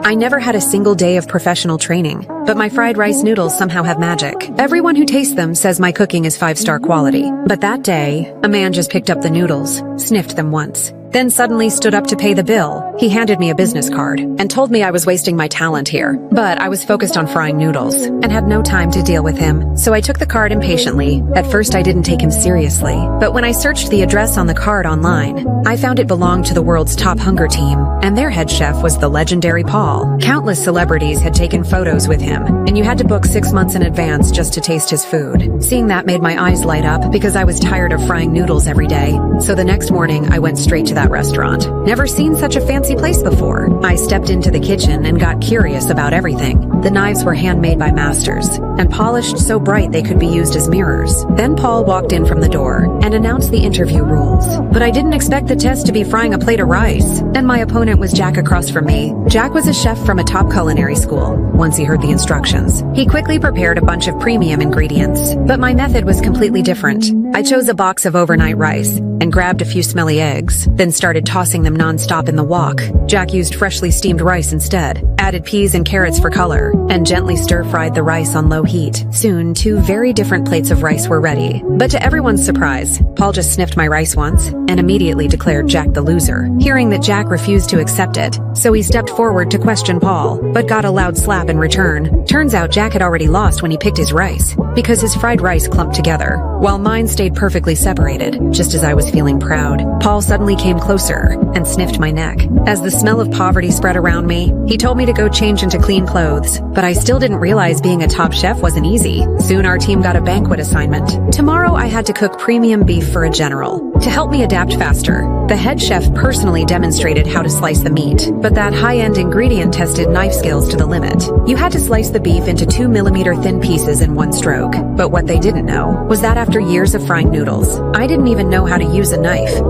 I never had a single day of professional training, but my fried rice noodles somehow have magic. Everyone who tastes them says my cooking is 5-star quality. But that day, a man just picked up the noodles, sniffed them once, then suddenly stood up to pay the bill. He handed me a business card and told me I was wasting my talent here. But I was focused on frying noodles and had no time to deal with him, so I took the card impatiently. At first I didn't take him seriously, but when I searched the address on the card online, I found it belonged to the world's top hunger team, and their head chef was the legendary Paul. Countless celebrities had taken photos with him, and you had to book 6 months in advance just to taste his food. Seeing that made my eyes light up because I was tired of frying noodles every day, so the next morning I went straight to that restaurant. Never seen such a fancy place before. I stepped into the kitchen and got curious about everything. The knives were handmade by masters and polished so bright they could be used as mirrors. Then Paul walked in from the door and announced the interview rules. But I didn't expect the test to be frying a plate of rice. And my opponent was Jack across from me. Jack was a chef from a top culinary school. Once he heard the instructions, he quickly prepared a bunch of premium ingredients. But my method was completely different. I chose a box of overnight rice and grabbed a few smelly eggs, then started tossing them non-stop in the wok. Jack used freshly steamed rice instead, added peas and carrots for color, and gently stir-fried the rice on low heat. Soon, 2 very different plates of rice were ready. But to everyone's surprise, Paul just sniffed my rice once and immediately declared Jack the loser. Hearing that Jack refused to accept it, so he stepped forward to question Paul, but got a loud slap in return. Turns out Jack had already lost when he picked his rice, because his fried rice clumped together, while mine stayed perfectly separated. Just as I was feeling proud, Paul suddenly came closer and sniffed my neck. As the smell of poverty spread around me, he told me to go change into clean clothes, but I still didn't realize being a top chef wasn't easy. Soon our team got a banquet assignment. Tomorrow I had to cook premium beef for a general. To help me adapt faster, the head chef personally demonstrated how to slice the meat, but that high-end ingredient tested knife skills to the limit. You had to slice the beef into 2mm thin pieces in one stroke. But what they didn't know was that after years of frying noodles, I didn't even know how to use a knife.